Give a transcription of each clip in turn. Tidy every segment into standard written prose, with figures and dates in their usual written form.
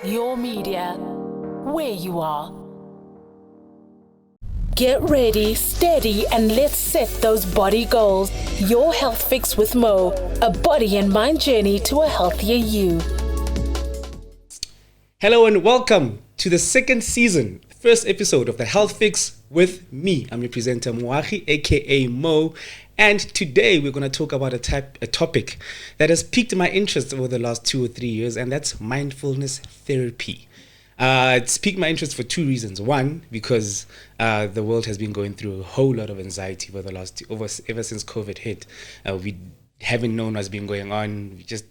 Your media, where you are. Get ready, steady, and let's set those body goals. Your Healthfix with Mo, a body and mind journey to a healthier you. Hello and welcome to the second season, first episode of the Healthfix with me. I'm your presenter Moahi, aka Mo, and today we're going to talk about a topic that has piqued my interest over the last 2 or 3 years, and that's mindfulness therapy. It's piqued my interest for two reasons. One, because the world has been going through a whole lot of anxiety for the last ever since COVID hit. We haven't known what's been going on. We just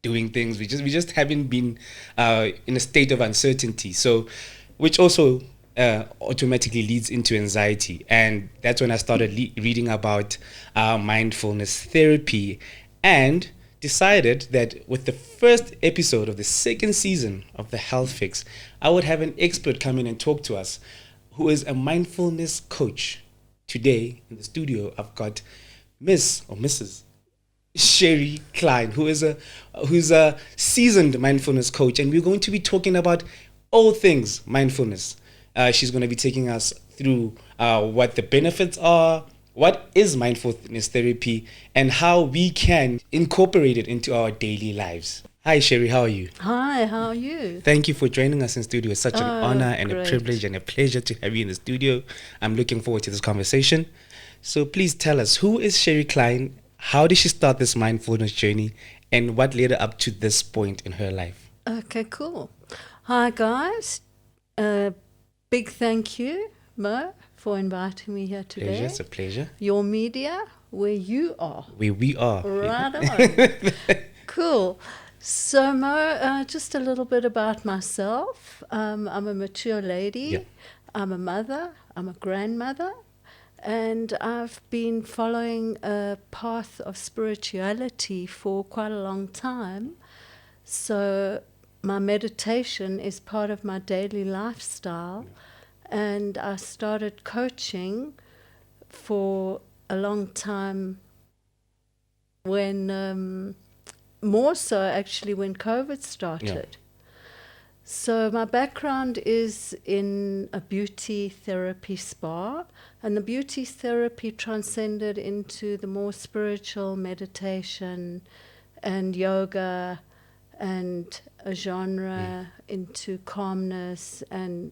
doing things. We just haven't been in a state of uncertainty. So, which also automatically leads into anxiety. And that's when I started reading about mindfulness therapy and decided that with the first episode of the second season of the Healthfix, I would have an expert come in and talk to us who is a mindfulness coach. Today in the studio, I've got Miss or Mrs. Shery Clein, who's a seasoned mindfulness coach, and we're going to be talking about all things mindfulness. She's going to be taking us through what the benefits are, what is mindfulness therapy, and how we can incorporate it into our daily lives. Hi, Shery, how are you? Hi, how are you? Thank you for joining us in studio. It's such an honor and great. a privilege and a pleasure to have you in the studio. I'm looking forward to this conversation. So please tell us, who is Shery Clein? How did she start this mindfulness journey, and what led her up to this point in her life? Okay, cool. Hi, guys. Big thank you, Mo, for inviting me here today. Pleasure, it's a pleasure. Your media, where you are. Where we are. Right on. Cool. So, Mo, just a little bit about myself. I'm a mature lady. Yeah. I'm a mother. I'm a grandmother. And I've been following a path of spirituality for quite a long time. So my meditation is part of my daily lifestyle. And I started coaching for a long time when, more so actually when COVID started. Yeah. So my background is in a beauty therapy spa, and the beauty therapy transcended into the more spiritual meditation and yoga and a genre into calmness and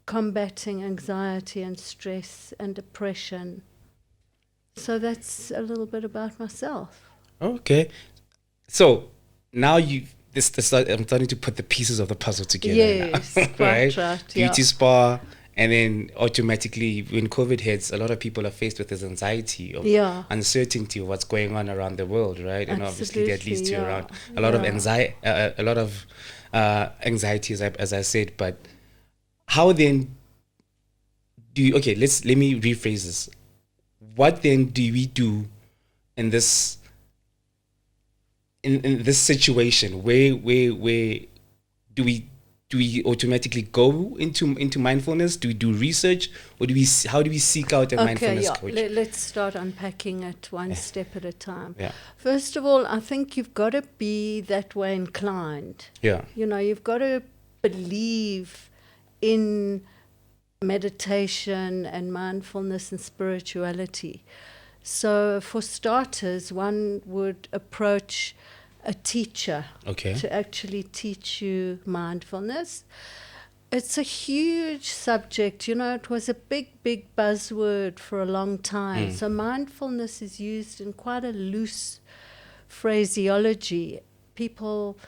combating anxiety and stress and depression. So that's a little bit about myself. Okay. So now I'm starting to put the pieces of the puzzle together. Yes, now, quite right. Beauty spa, and then automatically when COVID hits, a lot of people are faced with this anxiety of uncertainty of what's going on around the world, right? And obviously that leads to around a lot of anxiety, anxiety, as I said. But how then let me rephrase this. What then do we do in this in this situation where do we automatically go into mindfulness? Do we do research, or how do we seek out a mindfulness coach? Let's start unpacking it one step at a time. Yeah. First of all, I think you've got to be that way inclined. Yeah. You know, you've got to believe in meditation and mindfulness and spirituality. So for starters, one would approach a teacher to actually teach you mindfulness. It's a huge subject. You know, it was a big buzzword for a long time. So mindfulness is used in quite a loose phraseology. People,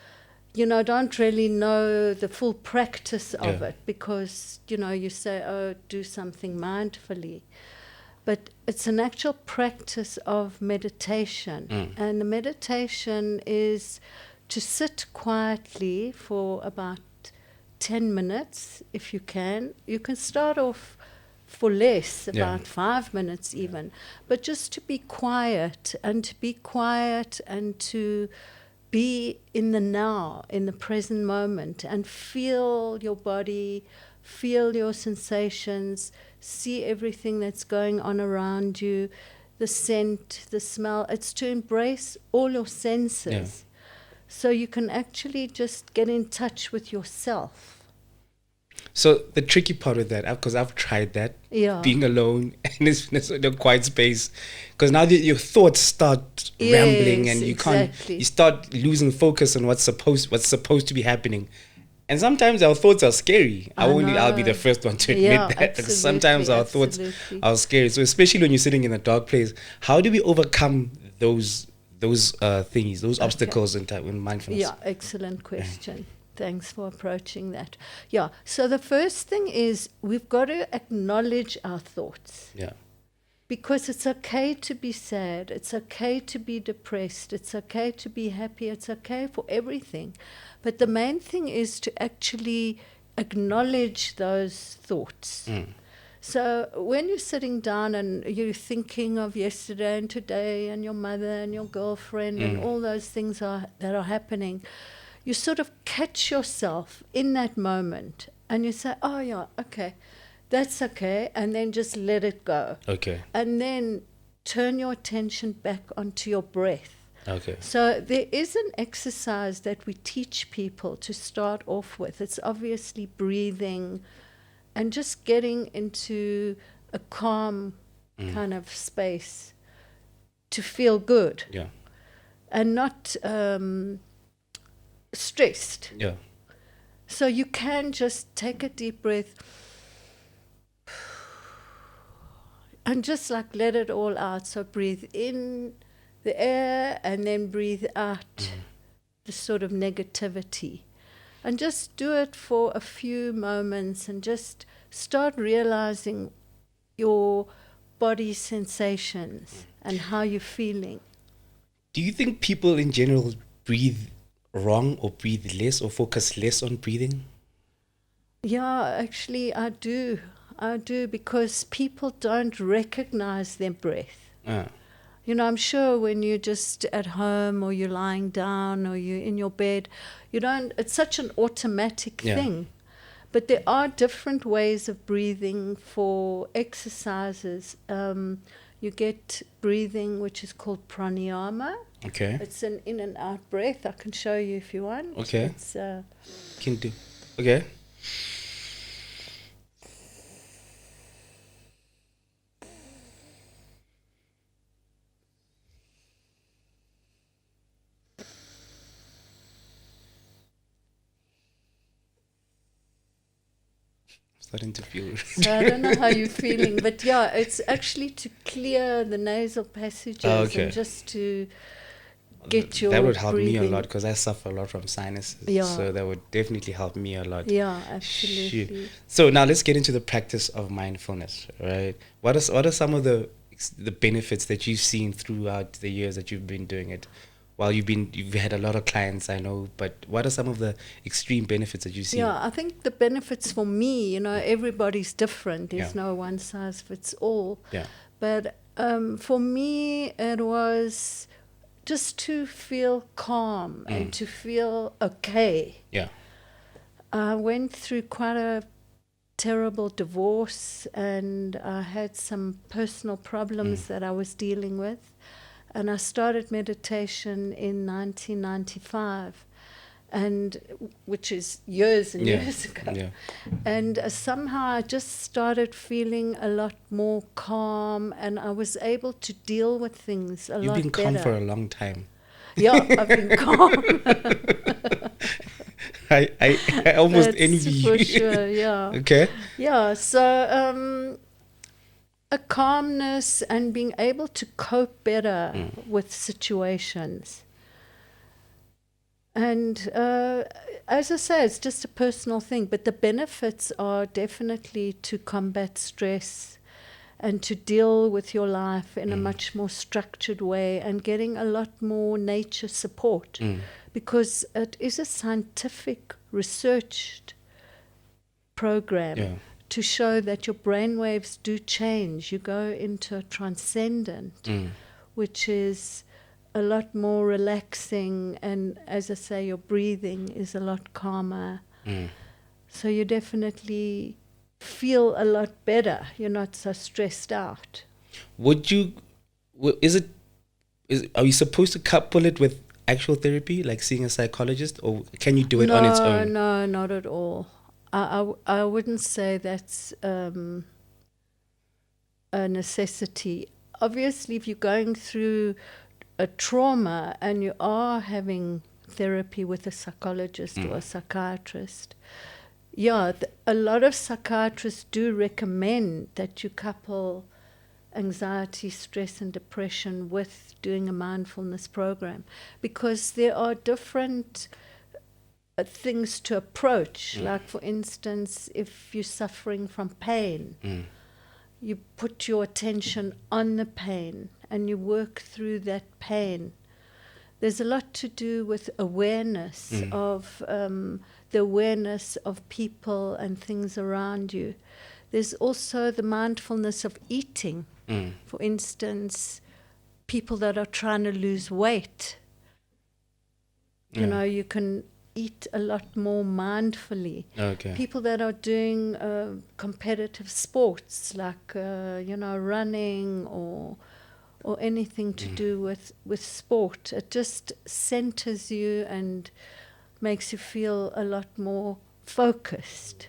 don't really know the full practice of it because, you say, do something mindfully. But it's an actual practice of meditation. And the meditation is to sit quietly for about 10 minutes, if you can. You can start off for less, about 5 minutes even. But just to be quiet and to be in the now, in the present moment, and feel your body, feel your sensations, see everything that's going on around you, the scent, the smell. It's to embrace all your senses. So you can actually just get in touch with yourself. So the tricky part with that, because I've tried that, being alone and it's in a quiet space, because now your thoughts start rambling and you start losing focus on what's supposed to be happening. And sometimes our thoughts are scary. I'll be the first one to admit that. Sometimes our thoughts are scary. So especially when you're sitting in a dark place, how do we overcome those things, those obstacles in mindfulness? Yeah, excellent question. Thanks for approaching that. Yeah, so the first thing is we've got to acknowledge our thoughts. Yeah. Because it's okay to be sad, it's okay to be depressed, it's okay to be happy, it's okay for everything. But the main thing is to actually acknowledge those thoughts. So when you're sitting down and you're thinking of yesterday and today and your mother and your girlfriend and all those things that are happening, you sort of catch yourself in that moment and you say, oh yeah, okay, that's okay, and then just let it go. Okay. And then turn your attention back onto your breath. Okay. So there is an exercise that we teach people to start off with. It's obviously breathing and just getting into a calm kind of space to feel good. Yeah. And not stressed. Yeah. So you can just take a deep breath and just like let it all out. So breathe in the air and then breathe out the sort of negativity. And just do it for a few moments and just start realizing your body sensations and how you're feeling. Do you think people in general breathe wrong or breathe less or focus less on breathing? Yeah, actually I do. Because people don't recognize their breath. You know, I'm sure when you're just at home or you're lying down or you're in your bed, it's such an automatic thing. But there are different ways of breathing for exercises. You get breathing which is called pranayama. Okay. It's an in and out breath. I can show you if you want. Okay. It's can do. Okay. Starting to feel. So I don't know how you're feeling, but yeah, it's actually to clear the nasal passages and just to get your That would help breathing. me a lot because I suffer a lot from sinuses. So that would definitely help me a lot. Yeah, absolutely. Shoot. So now let's get into the practice of mindfulness, right? What are some of the benefits that you've seen throughout the years that you've been doing it? Well, you've had a lot of clients, I know, but what are some of the extreme benefits that you see? Yeah, I think the benefits for me, everybody's different. There's no one size fits all. Yeah. But for me, it was just to feel calm and to feel okay. Yeah. I went through quite a terrible divorce and I had some personal problems that I was dealing with. And I started meditation in 1995, which is years and years ago. Yeah. And somehow I just started feeling a lot more calm, and I was able to deal with things a lot better. You've been calm for a long time. Yeah, I've been calm. I almost envy you. For sure, yeah. Okay. Yeah, so a calmness and being able to cope better with situations. And as I say, it's just a personal thing, but the benefits are definitely to combat stress and to deal with your life in a much more structured way and getting a lot more nature support because it is a scientific researched program to show that your brainwaves do change. You go into a transcendent, which is a lot more relaxing, and as I say, your breathing is a lot calmer. So you definitely feel a lot better. You're not so stressed out. Are you supposed to couple it with actual therapy, like seeing a psychologist, or can you do it on its own? No, not at all. I wouldn't say that's a necessity. Obviously, if you're going through a trauma and you are having therapy with a psychologist or a psychiatrist, a lot of psychiatrists do recommend that you couple anxiety, stress, and depression with doing a mindfulness program, because there are different things to approach. Like, for instance, if you're suffering from pain, you put your attention on the pain and you work through that pain. There's a lot to do with awareness of the awareness of people and things around you. There's also the mindfulness of eating. For instance, people that are trying to lose weight, you can eat a lot more mindfully. Okay. People that are doing competitive sports, like running or anything to do with sport, it just centers you and makes you feel a lot more focused.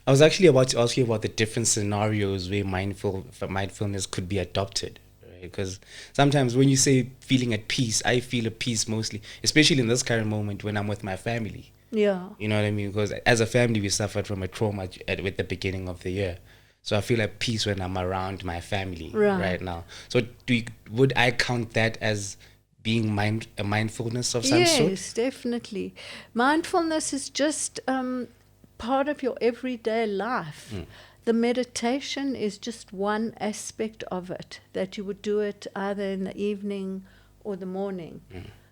I was actually about to ask you about the different scenarios where mindfulness could be adopted, right? Because sometimes when you say feeling at peace, I feel at peace mostly, especially in this current moment when I'm with my family. Yeah. You know what I mean? Because as a family, we suffered from a trauma with the beginning of the year. So I feel at peace when I'm around my family right now. So would I count that as being a mindfulness of some sort? Yes, definitely. Mindfulness is just part of your everyday life. The meditation is just one aspect of it, that you would do it either in the evening or the morning.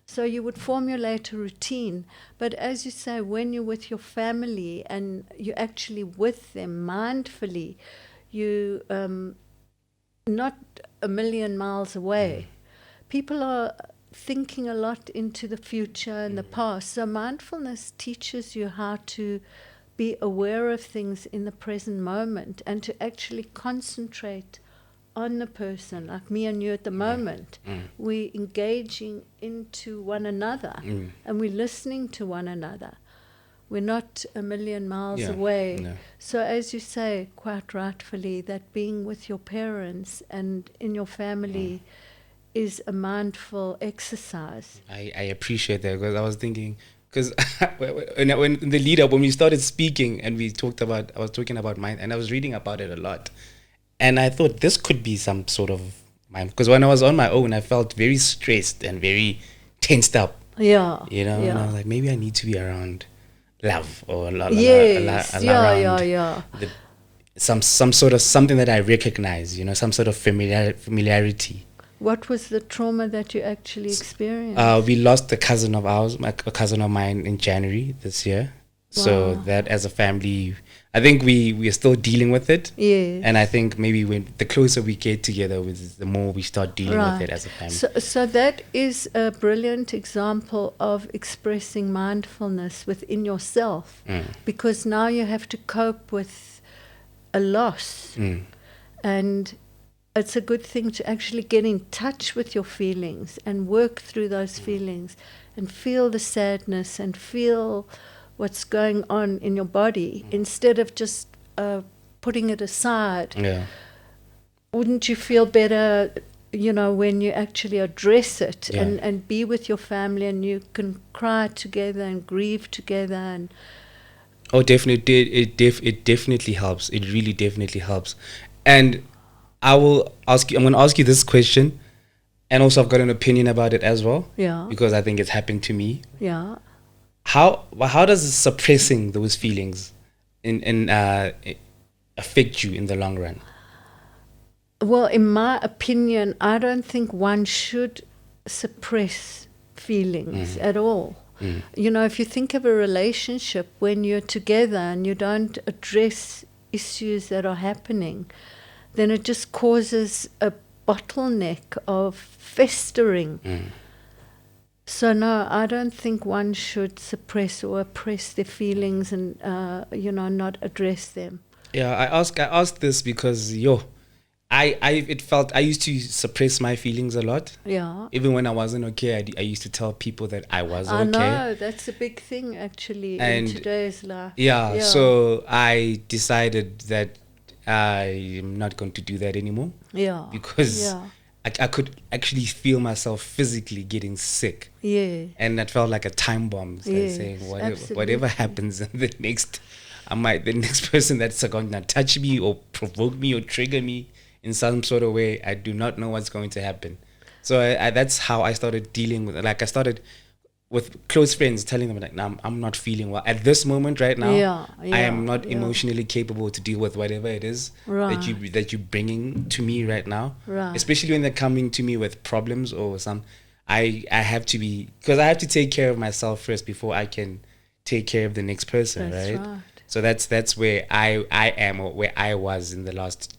So you would formulate a routine. But as you say, when you're with your family and you're actually with them mindfully, you not a million miles away. People are thinking a lot into the future and the past. So mindfulness teaches you how to be aware of things in the present moment and to actually concentrate on the person. Like me and you at the moment, we're engaging into one another and we're listening to one another. We're not a million miles away. No. So as you say, quite rightfully, that being with your parents and in your family is a mindful exercise. I appreciate that, because I was thinking, because when in the lead up, when we started speaking and I was talking about mind, and I was reading about it a lot. And I thought this could be some sort of mind, because when I was on my own, I felt very stressed and very tensed up. Yeah. And I was like, maybe I need to be around love or around some sort of something that I recognize, some sort of familiarity. What was the trauma that you actually experienced? We lost a cousin of ours, a cousin of mine, in January this year. Wow. So that as a family, I think we are still dealing with it. Yes. And I think maybe the closer we get together, the more we start dealing with it as a family. So that is a brilliant example of expressing mindfulness within yourself, because now you have to cope with a loss. And it's a good thing to actually get in touch with your feelings and work through those feelings and feel the sadness and feel what's going on in your body instead of just putting it aside. Yeah. Wouldn't you feel better, when you actually address it and be with your family and you can cry together and grieve together? And oh, definitely, it definitely helps. It really definitely helps. And I'm going to ask you this question, and also I've got an opinion about it as well. Yeah. Because I think it's happened to me. Yeah. How does suppressing those feelings affect you in the long run? Well, in my opinion, I don't think one should suppress feelings at all. If you think of a relationship, when you're together and you don't address issues that are happening, then it just causes a bottleneck of festering. So no, I don't think one should suppress or oppress their feelings and not address them. Yeah, I ask this because I used to suppress my feelings a lot. Yeah. Even when I wasn't okay, I used to tell people that I was okay. I know, that's a big thing actually in today's life. Yeah, so I decided that I'm not going to do that anymore. Yeah. Because I could actually feel myself physically getting sick. Yeah. And that felt like a time bomb. It's like saying whatever happens the next person that's going to touch me or provoke me or trigger me in some sort of way, I do not know what's going to happen. So that's how I started dealing with it. Like I started with close friends telling them like, no, I'm not feeling well at this moment right now. I am not emotionally capable to deal with whatever it is that you're bringing to me right now. Especially when they're coming to me with problems or some. I have to be, because I have to take care of myself first before I can take care of the next person. That's right. So that's where I am, or where I was in the last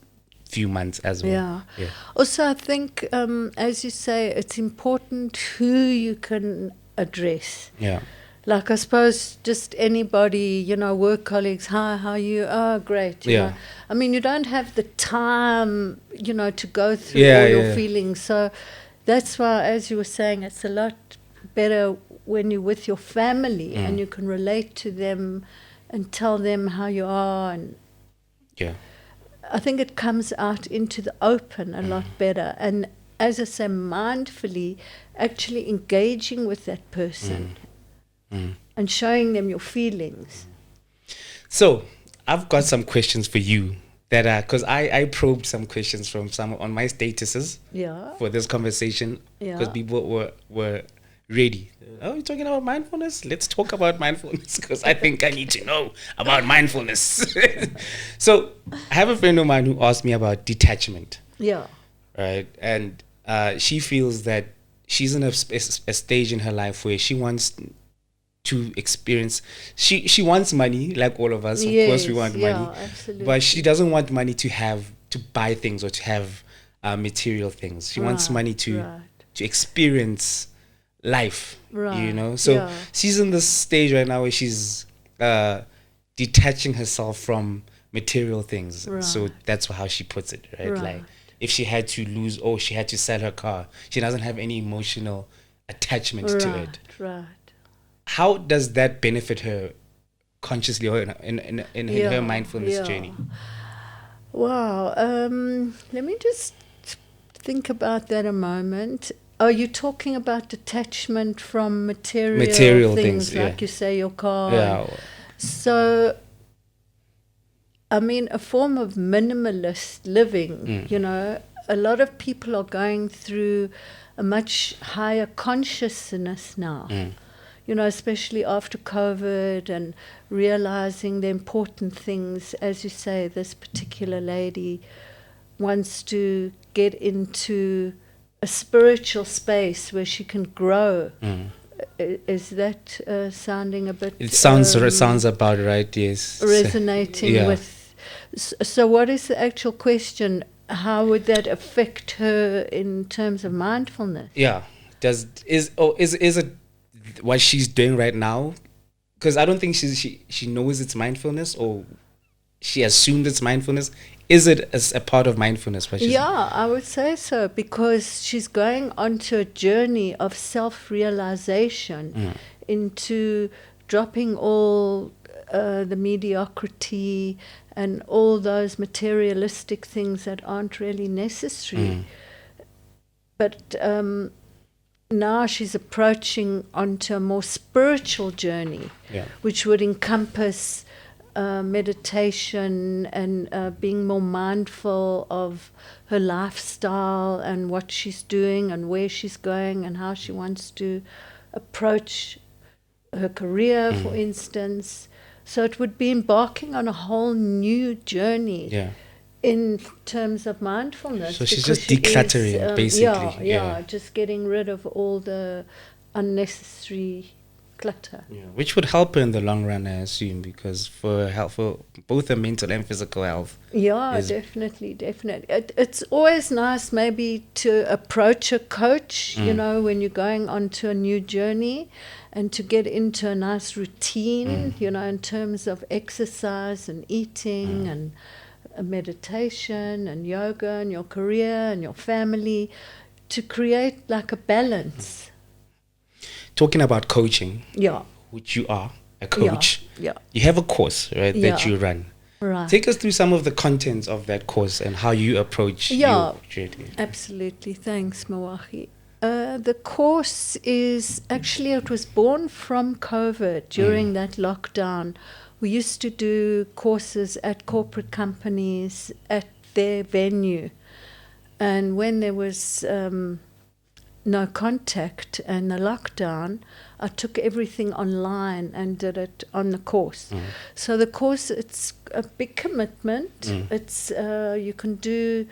few months as well. Yeah. Also, I think, as you say, it's important who you can address. Yeah. Like, I suppose just anybody, work colleagues, hi, how are you? Oh, great. You know. I mean, you don't have the time, to go through all your feelings. So that's why, as you were saying, it's a lot better when you're with your family and you can relate to them and tell them how you are. And I think it comes out into the open a lot better. And as I say, mindfully actually engaging with that person and showing them your feelings. So I've got some questions for you that are, because I probed some questions from some on my statuses for this conversation, because people were ready. Oh, you're talking about mindfulness? Let's talk about mindfulness, because I think I need to know about mindfulness. So I have a friend of mine who asked me about detachment. Yeah. Right. And she feels that she's in a stage in her life where she wants to experience, she wants money like all of us. Of course we want money. Absolutely. But she doesn't want money to buy things or to have material things. She wants money to experience life, so she's in this stage right now where she's detaching herself from material things. So that's how she puts it, right? Like if she had to lose, or she had to sell her car, she doesn't have any emotional attachment to it. How does that benefit her consciously or in her mindfulness journey? Wow. Let me just think about that a moment. Oh, you're talking about detachment from material things, like you say, your car. Yeah. So, I mean, a form of minimalist living, a lot of people are going through a much higher consciousness now, especially after COVID, and realizing the important things. As you say, this particular lady wants to get into a spiritual space where she can grow. Is that sounding a bit... It sounds about right, yes. Resonating with... So what is the actual question? How would that affect her in terms of mindfulness? Yeah. Is it what she's doing right now? Because I don't think she knows it's mindfulness, or she assumed it's mindfulness. Is it as a part of mindfulness? I would say so, because she's going onto a journey of self-realization into dropping all the mediocrity and all those materialistic things that aren't really necessary. But now she's approaching onto a more spiritual journey, which would encompass meditation and being more mindful of her lifestyle and what she's doing and where she's going and how she wants to approach her career, for instance. So it would be embarking on a whole new journey in terms of mindfulness. So she's just decluttering, basically. Just getting rid of all the unnecessary clutter. Which would help her in the long run, I assume, because for both her mental and physical health. Definitely. It's always nice maybe to approach a coach, when you're going onto a new journey, and to get into a nice routine, in terms of exercise and eating and meditation and yoga and your career and your family, to create like a balance. Talking about coaching, Yeah. which you are a coach, Yeah. you have a course, right, that you run. Right. Take us through some of the contents of that course and how you approach your journey. Absolutely. Thanks, Mawaki. The course is actually, it was born from COVID during that lockdown. We used to do courses at corporate companies at their venue. And when there was no contact and the lockdown, I took everything online and did it on the course. So the course, it's a big commitment. It's you can do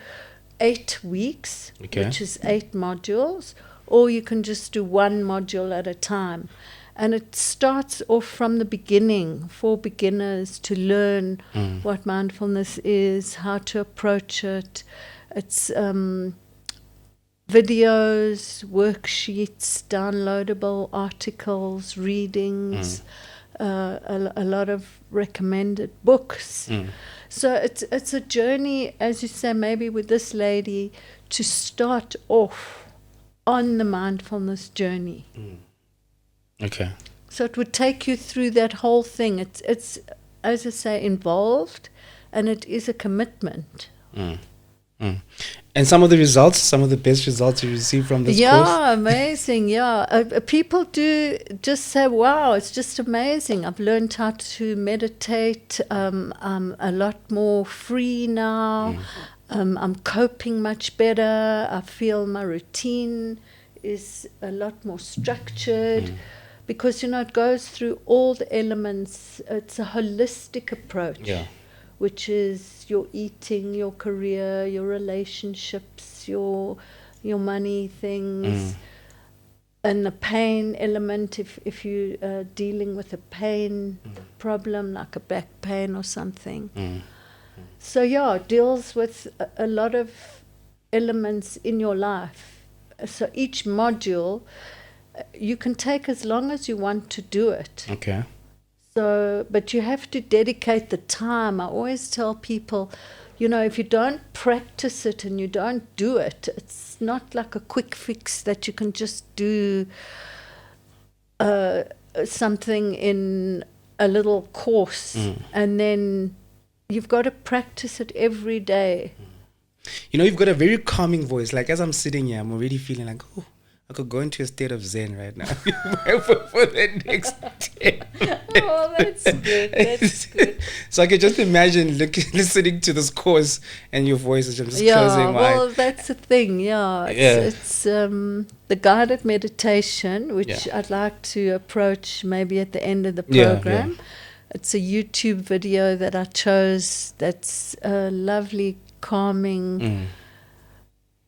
8 weeks, which is 8 modules, or you can just do 1 module at a time. And it starts off from the beginning for beginners to learn what mindfulness is, how to approach it. It's videos, worksheets, downloadable articles, readings, a lot of recommended books. So it's a journey, as you say, maybe with this lady, to start off on the mindfulness journey. Okay. So it would take you through that whole thing. It's as I say, involved, and it is a commitment. And some of the results, some of the best results you receive from this course? Yeah, amazing, yeah. People do just say, wow, it's just amazing. I've learned how to meditate. I'm a lot more free now. I'm coping much better. I feel my routine is a lot more structured. Because, it goes through all the elements. It's a holistic approach. Yeah. Which is your eating, your career, your relationships, your money things, and the pain element. If you are dealing with a pain problem, like a back pain or something. So it deals with a lot of elements in your life. So each module, you can take as long as you want to do it. Okay. So, but you have to dedicate the time. I always tell people, if you don't practice it and you don't do it, it's not like a quick fix that you can just do something in a little course and then you've got to practice it every day. You've got a very calming voice. Like as I'm sitting here, I'm already feeling like, oh, I could go into a state of Zen right now for the next day. Oh, that's good. That's good. So I could just imagine listening to this course and your voice is just closing my... well, that's the thing, It's the guided meditation, which I'd like to approach maybe at the end of the program. It's a YouTube video that I chose that's a lovely, calming,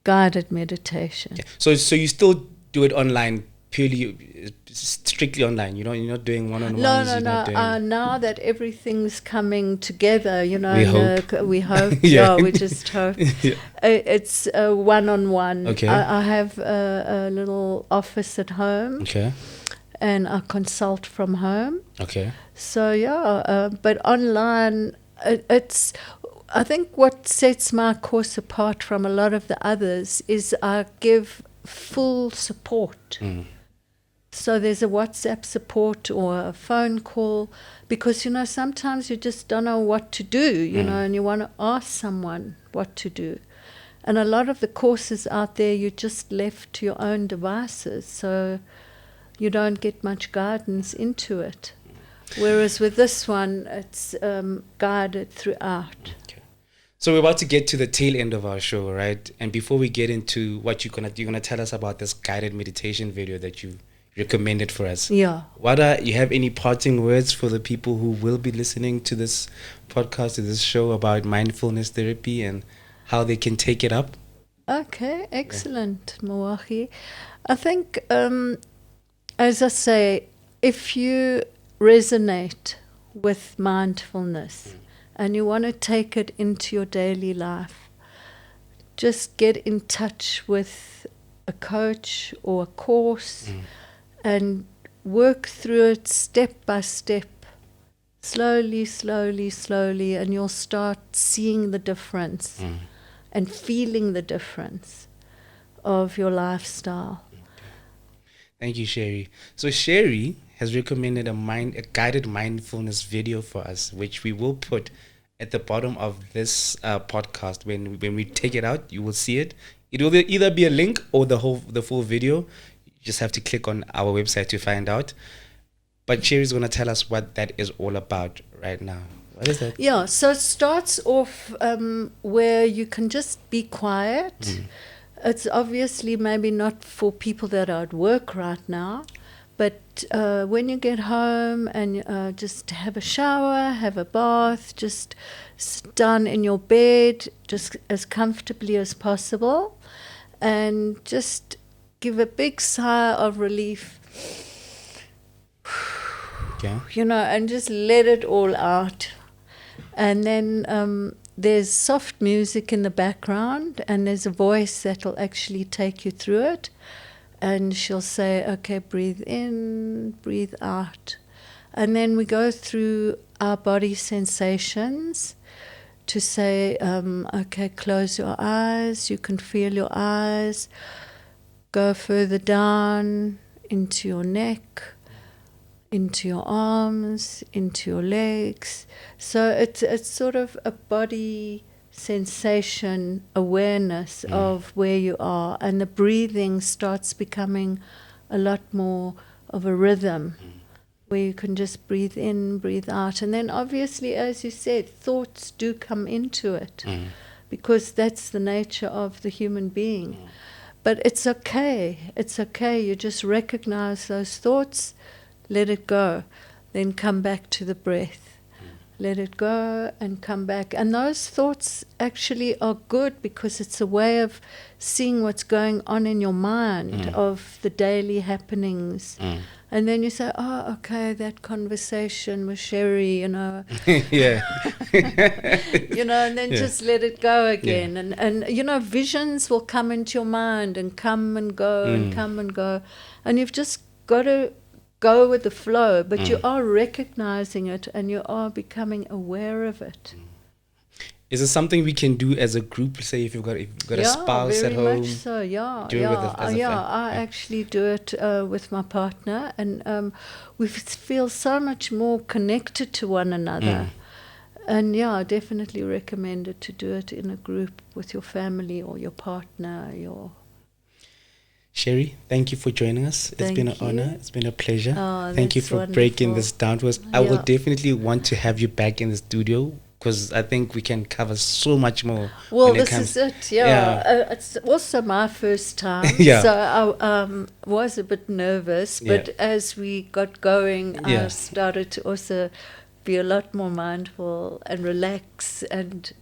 guided meditation. Okay. So you still do it online, purely, strictly online, you're not doing one-on-ones? No. Now that everything's coming together, we hope. We just hope. It's a one-on-one. Okay. I have a little office at home. Okay. And I consult from home. Okay. So, but online, it's... I think what sets my course apart from a lot of the others is I give full support. So there's a WhatsApp support or a phone call because, sometimes you just don't know what to do, and you want to ask someone what to do. And a lot of the courses out there, you're just left to your own devices, so you don't get much guidance into it. Whereas with this one, it's guided throughout. So we're about to get to the tail end of our show, right? And before we get into what you're gonna tell us about this guided meditation video that you recommended for us. Yeah. You have any parting words for the people who will be listening to this podcast, to this show about mindfulness therapy and how they can take it up? Okay, excellent, Mawaki. I think, as I say, if you resonate with mindfulness and you want to take it into your daily life, just get in touch with a coach or a course and work through it step by step Slowly, slowly, slowly, and you'll start seeing the difference and feeling the difference of your lifestyle. Thank you, Shery. So Shery has recommended a guided mindfulness video for us, which we will put at the bottom of this podcast. When we take it out, you will see it. It will either be a link or the full video. You just have to click on our website to find out. But Shery's going to tell us what that is all about right now. What is that? Yeah, so it starts off where you can just be quiet. It's obviously maybe not for people that are at work right now, but when you get home and just have a shower, have a bath, just sit down in your bed, just as comfortably as possible, and just give a big sigh of relief. Okay. And just let it all out. And then there's soft music in the background, and there's a voice that will actually take you through it. And she'll say, okay, breathe in, breathe out. And then we go through our body sensations to say, okay, close your eyes. You can feel your eyes. Go further down into your neck, into your arms, into your legs. So it's sort of a body sensation awareness of where you are, and the breathing starts becoming a lot more of a rhythm where you can just breathe in, breathe out. And then obviously, as you said, thoughts do come into it because that's the nature of the human being. But it's okay. It's okay. You just recognize those thoughts, let it go, then come back to the breath. Let it go and come back. And those thoughts actually are good because it's a way of seeing what's going on in your mind of the daily happenings. And then you say, oh, okay, that conversation with Shery, Yeah. And then just let it go again. Yeah. And visions will come into your mind and come and go and come and go. And you've just got to go with the flow, but you are recognizing it and you are becoming aware of it. Is it something we can do as a group? Say if you've got a spouse at home. Very much so. I actually do it with my partner, and we feel so much more connected to one another. And I definitely recommend it to do it in a group with your family or your partner. Shery, thank you for joining us. It's been an honor. It's been a pleasure. Oh, thank you for breaking this down to us. I will definitely want to have you back in the studio because I think we can cover so much more. Well, this is it. It's also my first time. So I was a bit nervous, but as we got going, I started to also be a lot more mindful and relax and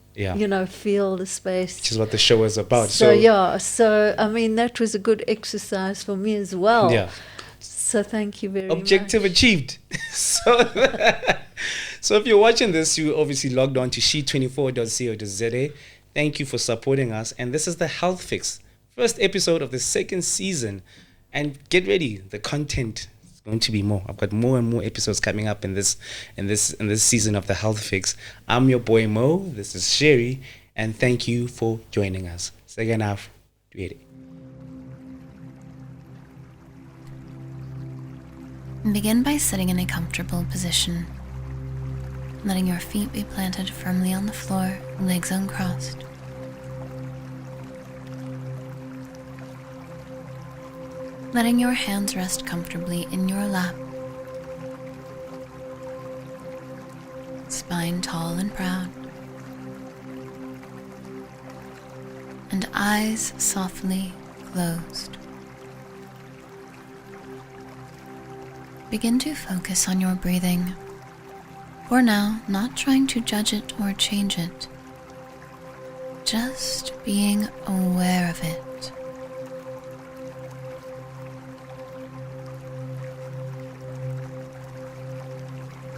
feel the space. Which is what the show is about. So I mean, that was a good exercise for me as well. Yeah. So thank you very much. Objective achieved. So if you're watching this, you obviously logged on to she24.co.za. Thank you for supporting us. And this is the Healthfix, first episode of the second season. And get ready, the content is going to be more. I've got more and more episodes coming up in this season of the Healthfix. I'm your boy Mo. This is Shery, and thank you for joining us. Second half, Begin by sitting in a comfortable position, letting your feet be planted firmly on the floor, legs uncrossed. Letting your hands rest comfortably in your lap. Spine tall and proud. And eyes softly closed. Begin to focus on your breathing. For now, not trying to judge it or change it. Just being aware of it.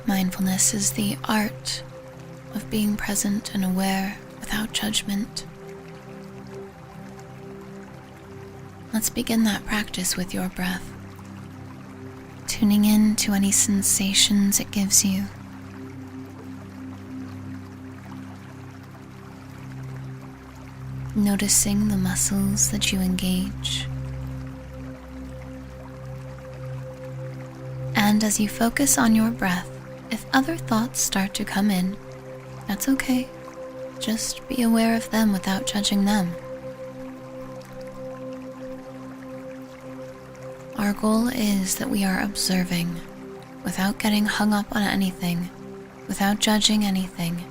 Mindfulness is the art of being present and aware without judgment. Let's begin that practice with your breath. Tuning in to any sensations it gives you, noticing the muscles that you engage. And as you focus on your breath, if other thoughts start to come in, that's okay. Just be aware of them without judging them. Our goal is that we are observing, without getting hung up on anything, without judging anything.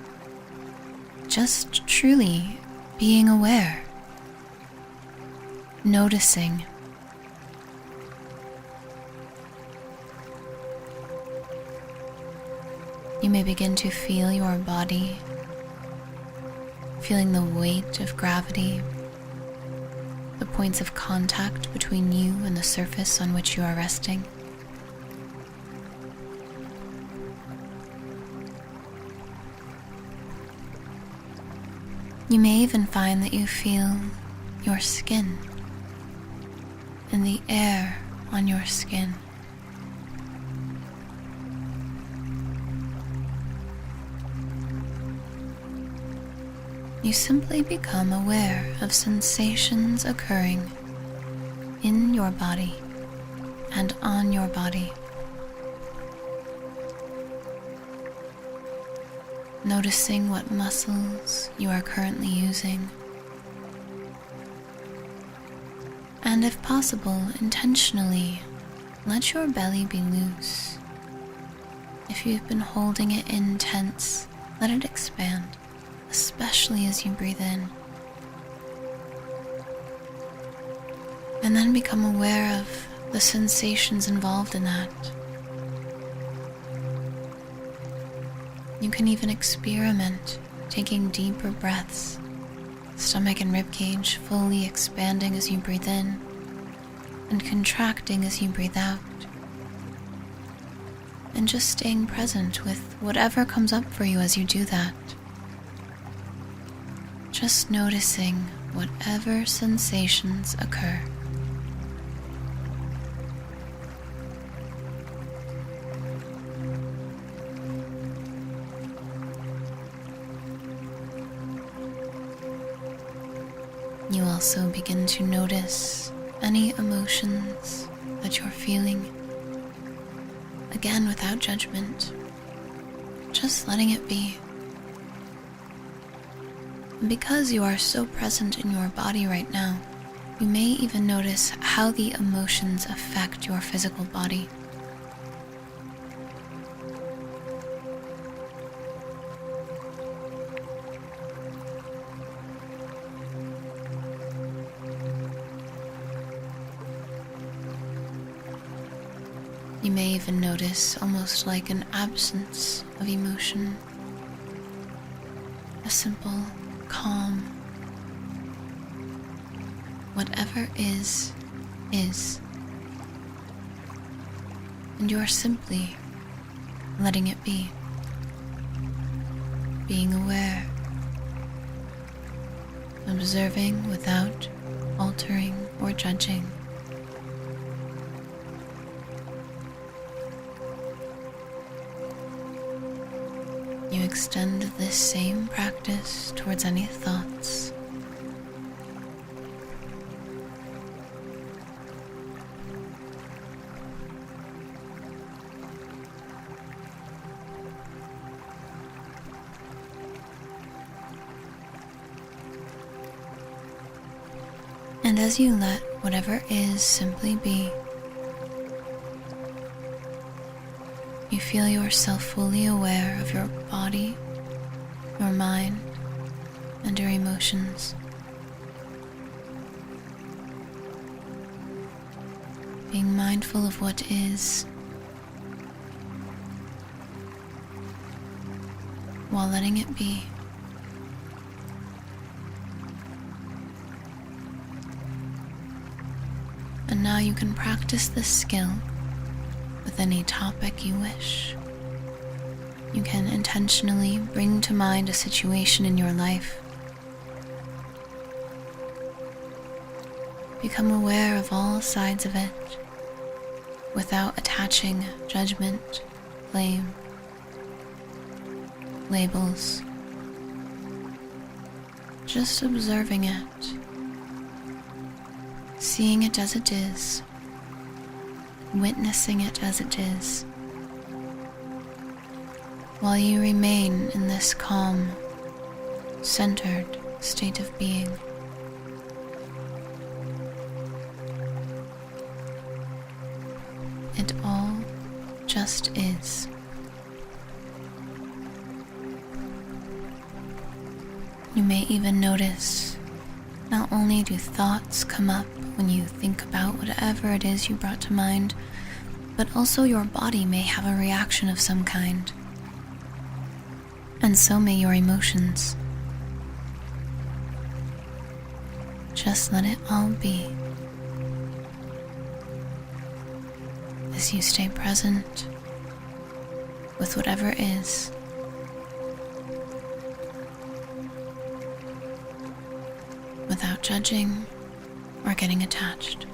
Just truly being aware, noticing. You may begin to feel your body, feeling the weight of gravity, the points of contact between you and the surface on which you are resting. You may even find that you feel your skin and the air on your skin. You simply become aware of sensations occurring in your body and on your body. Noticing what muscles you are currently using. And if possible, intentionally, let your belly be loose. If you've been holding it in tense, let it expand, especially as you breathe in. And then become aware of the sensations involved in that. You can even experiment taking deeper breaths, stomach and ribcage fully expanding as you breathe in and contracting as you breathe out. And just staying present with whatever comes up for you as you do that. Just noticing whatever sensations occur. You also begin to notice any emotions that you're feeling. Again, without judgment, just letting it be. And because you are so present in your body right now, you may even notice how the emotions affect your physical body. You may even notice almost like an absence of emotion, a simple calm. Whatever is. And you are simply letting it be, being aware, observing without altering or judging. You extend this same practice towards any thoughts. And as you let whatever is simply be, you feel yourself fully aware of your body, your mind, and your emotions. Being mindful of what is, while letting it be. And now you can practice this skill with any topic you wish. You can intentionally bring to mind a situation in your life. Become aware of all sides of it without attaching judgment, blame, labels. just observing it, seeing it as it is, witnessing it as it is, while you remain in this calm, centered state of being. It all just is. You may even notice not only do thoughts come up when you think about whatever it is you brought to mind, but also your body may have a reaction of some kind. And so may your emotions. Just let it all be. As you stay present with whatever is. Without judging or getting attached.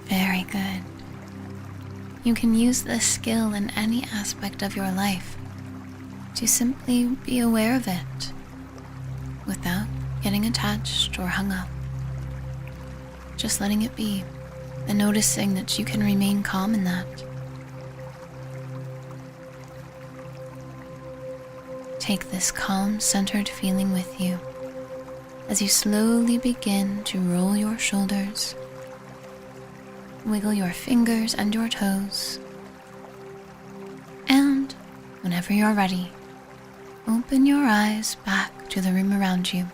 Very good. You can use this skill in any aspect of your life to simply be aware of it without getting attached or hung up. Just letting it be and noticing that you can remain calm in that. Take this calm, centered feeling with you as you slowly begin to roll your shoulders, wiggle your fingers and your toes, and whenever you're ready, open your eyes back to the room around you.